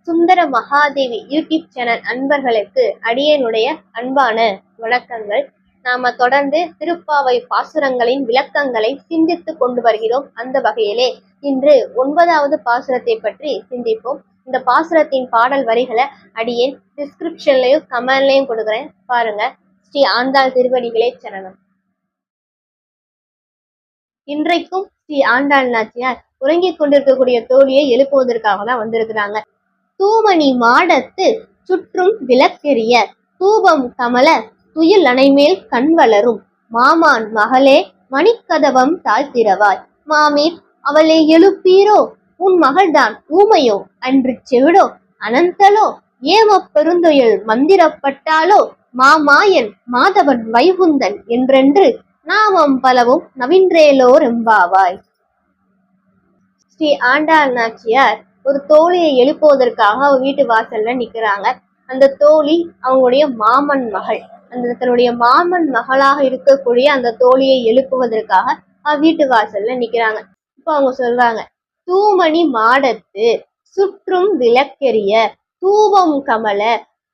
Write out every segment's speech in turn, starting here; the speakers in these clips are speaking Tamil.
சுந்தர மகாதேவி யூடியூப் சேனல் அன்பர்களுக்கு அடியனுடைய அன்பான வணக்கங்கள். நாம தொடர்ந்து திருப்பாவை பாசுரங்களின் விளக்கங்களை சிந்தித்து கொண்டு வருகிறோம். அந்த வகையிலே இன்று 9வது பாசுரத்தை பற்றி சிந்திப்போம். இந்த பாசுரத்தின் பாடல் வரிகளை அடியேன் டிஸ்கிரிப்ஷன்லயும் கமெண்ட்லயும் கொடுக்குறேன், பாருங்க. ஸ்ரீ ஆண்டாள் திருவடிகளே சரணம். இன்றைக்கும் ஸ்ரீ ஆண்டாள் நாச்சியார் உறங்கிக் கொண்டிருக்கக்கூடிய தோழியை எழுப்புவதற்காக தான் வந்திருக்கிறாங்க. தூமணி மாடத்து சுற்றும் விளக்கெரிய தூபம் கமல துயில் அணைமேல் கண் வளரும் மாமான் மகளே மணிக்கதவம் தாழ்த்திரவாய். மாமீர் அவளை எழுப்பீரோ, உன் மகள்தான் ஊமையோ அன்று செவிடோ அனந்தலோ ஏம பெருந்துயில் மந்திரப்பட்டாலோ மாமாயன் மாதவன் வைகுந்தன் என்றென்று நாமம் பலவும் நவின்றேலோர் எம்பாவாய். ஸ்ரீ ஆண்டாள் நாச்சியார் ஒரு தோழியை எழுப்புவதற்காக அவ வீட்டு வாசல்ல நிக்கிறாங்க. அந்த தோழி அவங்களுடைய மாமன் மகள். அந்த தன்னுடைய மாமன் மகளாக இருக்கக்கூடிய அந்த தோழியை எழுப்புவதற்காக அவ வீட்டு வாசல்ல நிக்கிறாங்க. இப்ப அவங்க சொல்றாங்க, தூமணி மாடத்து சுற்றும் விளக்கெரிய தூபம் கமல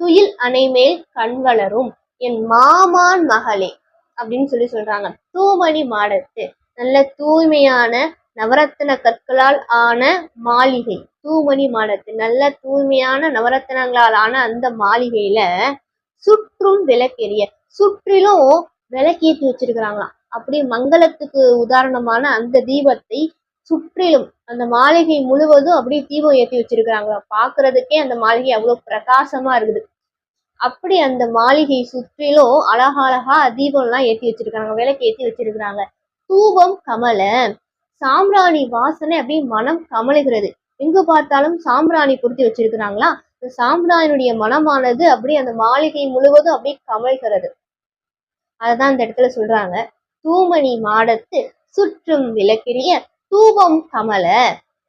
துயில் அணைமேல் கண் வளரும் என் மாமான் மகளே அப்படின்னு சொல்றாங்க. தூமணி மாடத்து நல்ல தூய்மையான நவரத்தின கற்களால் ஆன மாளிகை. தூமணி மாடத்து நல்ல தூய்மையான நவரத்தினங்களால் ஆன அந்த மாளிகையில சுற்றும் விளக்கெரிய, சுற்றிலும் விளக்கேற்றி வச்சிருக்கிறாங்களாம். அப்படி மங்களத்துக்கு உதாரணமான அந்த தீபத்தை சுற்றிலும் அந்த மாளிகை முழுவதும் அப்படி தீபம் ஏற்றி வச்சிருக்கிறாங்களாம். பாக்குறதுக்கே அந்த மாளிகை அவ்வளவு பிரகாசமா இருக்குது. அப்படி அந்த மாளிகை சுற்றிலும் அழகழகா தீபம் எல்லாம் ஏற்றி வச்சிருக்காங்க, விளக்கு ஏற்றி வச்சிருக்கிறாங்க. தூபம் கமல, சாம்பிராணி வாசனை அப்படி மனம் கமலுகிறது. எங்கு பார்த்தாலும் சாம்பிராணி பொருத்தி வச்சிருக்கிறாங்களா. இந்த சாம்பிராணியுடைய மனமானது அப்படி அந்த மாளிகை முழுவதும் அப்படி கமல்கிறது. அததான் இந்த இடத்துல சொல்றாங்க, தூமணி மாடத்து சுற்றும் விளக்கெரிய தூபம் கமல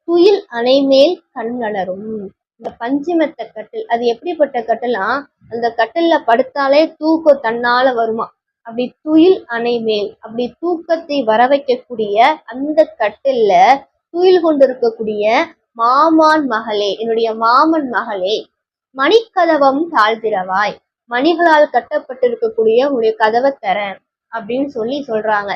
துயில் அணைமேல் கண் வளரும். இந்த பஞ்சுமெத்த கட்டில், அது எப்படிப்பட்ட கட்டிலாம், அந்த கட்டில்ல படுத்தாலே தூக்கம் தன்னால வருமா. அப்படி துயில் அணை மேல், அப்படி தூக்கத்தை வர வைக்கக்கூடிய அந்த கட்டில்ல துயில் கொண்டிருக்கக்கூடிய மாமான் மகளே, என்னுடைய மாமன் மகளே, மணிக்கதவம் தாழ்த்திரவாய், மணிகளால் கட்டப்பட்டிருக்கக்கூடிய உங்களுடைய கதவை தரேன் அப்படின்னு சொல்றாங்க.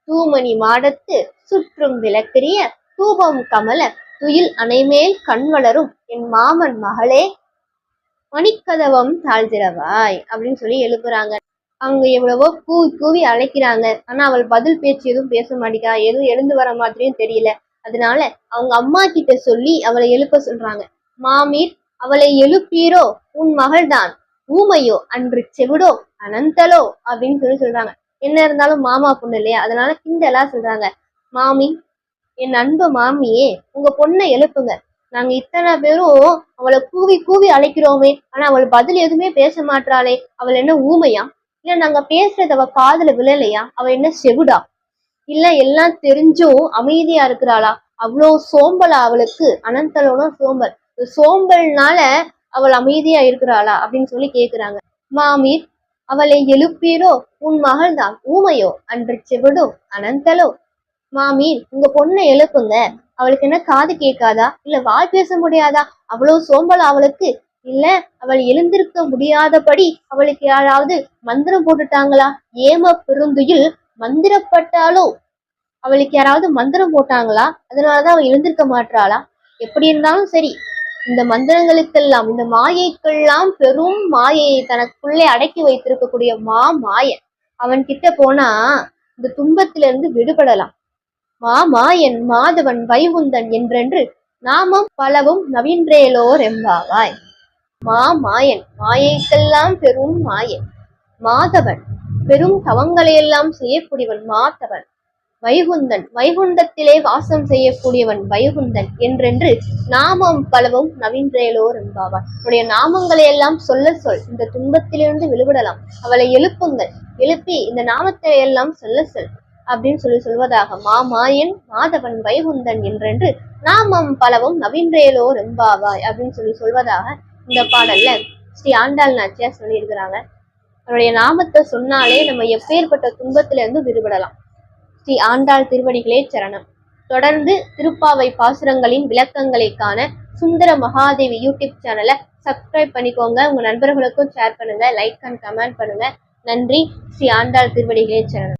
தூமணி மாடத்து சுற்றும் விளக்கெரிய தூபம் கமல துயில் அணைமேல் கண் வளரும் என் மாமன் மகளே மணிக்கதவம் தாழ்த்திரவாய் அப்படின்னு எழுப்புறாங்க. அவங்க எவ்வளவோ கூவி கூவி அழைக்கிறாங்க. ஆனா அவள் பதில் பேச்சு எதுவும் பேச மாட்டேங்கிறா, எதுவும் எழுந்து வர மாதிரியும் தெரியல. அதனால அவங்க அம்மா கிட்ட சொல்லி அவளை எழுப்ப சொல்றாங்க. மாமீர் அவளை எழுப்பீரோ, உன் மகள்தான் ஊமையோ அன்று செவிடோ அனந்தலோ அப்படின்னு சொல்றாங்க. என்ன இருந்தாலும் மாமா பொண்ணு இல்லையா, அதனால கிண்டலா சொல்றாங்க. மாமி, என் அன்பு மாமியே, உங்க பொண்ணை எழுப்புங்க. நாங்க இத்தனை பேரும் அவளை கூவி கூவி அழைக்கிறோமே, ஆனா அவள் பதில் எதுவுமே பேச மாட்டாளே, அவள் என்ன ஊமையா, இல்ல நாங்க பேசுறது அவ காதுல விழலையா, அவ என்ன செவிடா, இல்ல எல்லாம் தெரிஞ்சும் அமைதியா இருக்கிறாளா, அவ்வளோ சோம்பலா அவளுக்கு, அனந்தலோட சோம்பல், சோம்பல்னால அவள் அமைதியா இருக்கிறாளா அப்படின்னு கேக்குறாங்க. மாமீர் அவளை எழுப்பீரோ, உன் மகள் தான் ஊமையோ அன்று செவிடோ அனந்தலோ. மாமீர் உங்க பொண்ணை எழுப்புங்க, அவளுக்கு என்ன காது கேட்காதா, இல்ல வாய் பேச முடியாதா, அவ்வளவு சோம்பல் அவளுக்கு, இல்ல அவள் எழுந்திருக்க முடியாதபடி அவளுக்கு யாராவது மந்திரம் போட்டுட்டாங்களா, ஏம பெருந்துயில் மந்திரப்பட்டாலோ, அவளுக்கு யாராவது மந்திரம் போட்டாங்களா, அதனாலதான் அவள் எழுந்திருக்க மாட்டாளா. எப்படி இருந்தாலும் சரி, இந்த மந்திரங்களுக்கெல்லாம், இந்த மாயைக்கெல்லாம் பெரும் மாயையை தனக்குள்ளே அடக்கி வைத்திருக்கக்கூடிய மாயன், அவன் கிட்ட போனா இந்த துன்பத்திலிருந்து விடுபடலாம். மாமாயன் மாதவன் வைகுந்தன் என்றென்று நாமம் பலவும் நவின்றேலோர் எம்பாவாய். மாமாயன் மாயைக்கெல்லாம் பெரும் மாயன், மாதவன் பெரும் தவங்களையெல்லாம் செய்யக்கூடியவன் மாதவன், வைகுந்தன் வைகுண்டத்திலே வாசம் செய்யக்கூடியவன் வைகுந்தன் என்றென்று நாமம் பலவும் நவின்றேலோர் எம்பாவாய். உடைய நாமங்களை எல்லாம் சொல்ல இந்த துன்பத்திலிருந்து விடுபடலாம். அவளை எழுப்புங்கள், எழுப்பி இந்த நாமத்தை எல்லாம் சொல்ல அப்படின்னு சொல்வதாக. மாமாயன் மாதவன் வைகுந்தன் என்றென்று நாமம் பலவும் நவின்றேலோர் எம்பாவாய் அப்படின்னு சொல்வதாக இந்த பாடல்ல ஸ்ரீ ஆண்டாள் நாச்சியார் சொல்லியிருக்கிறாங்க. அவருடைய நாமத்தை சொன்னாலே நம்ம எப்பேற்பட்ட துன்பத்தில இருந்து விடுபடலாம். ஸ்ரீ ஆண்டாள் திருவடிகளே சரணம். தொடர்ந்து திருப்பாவை பாசுரங்களின் விளக்கங்களை காண சுந்தர மகாதேவி யூடியூப் சேனலை சப்ஸ்கிரைப் பண்ணிக்கோங்க. உங்க நண்பர்களுக்கும் ஷேர் பண்ணுங்க, லைக் அண்ட் கமெண்ட் பண்ணுங்க. நன்றி. ஸ்ரீ ஆண்டாள் திருவடிகளே சரணம்.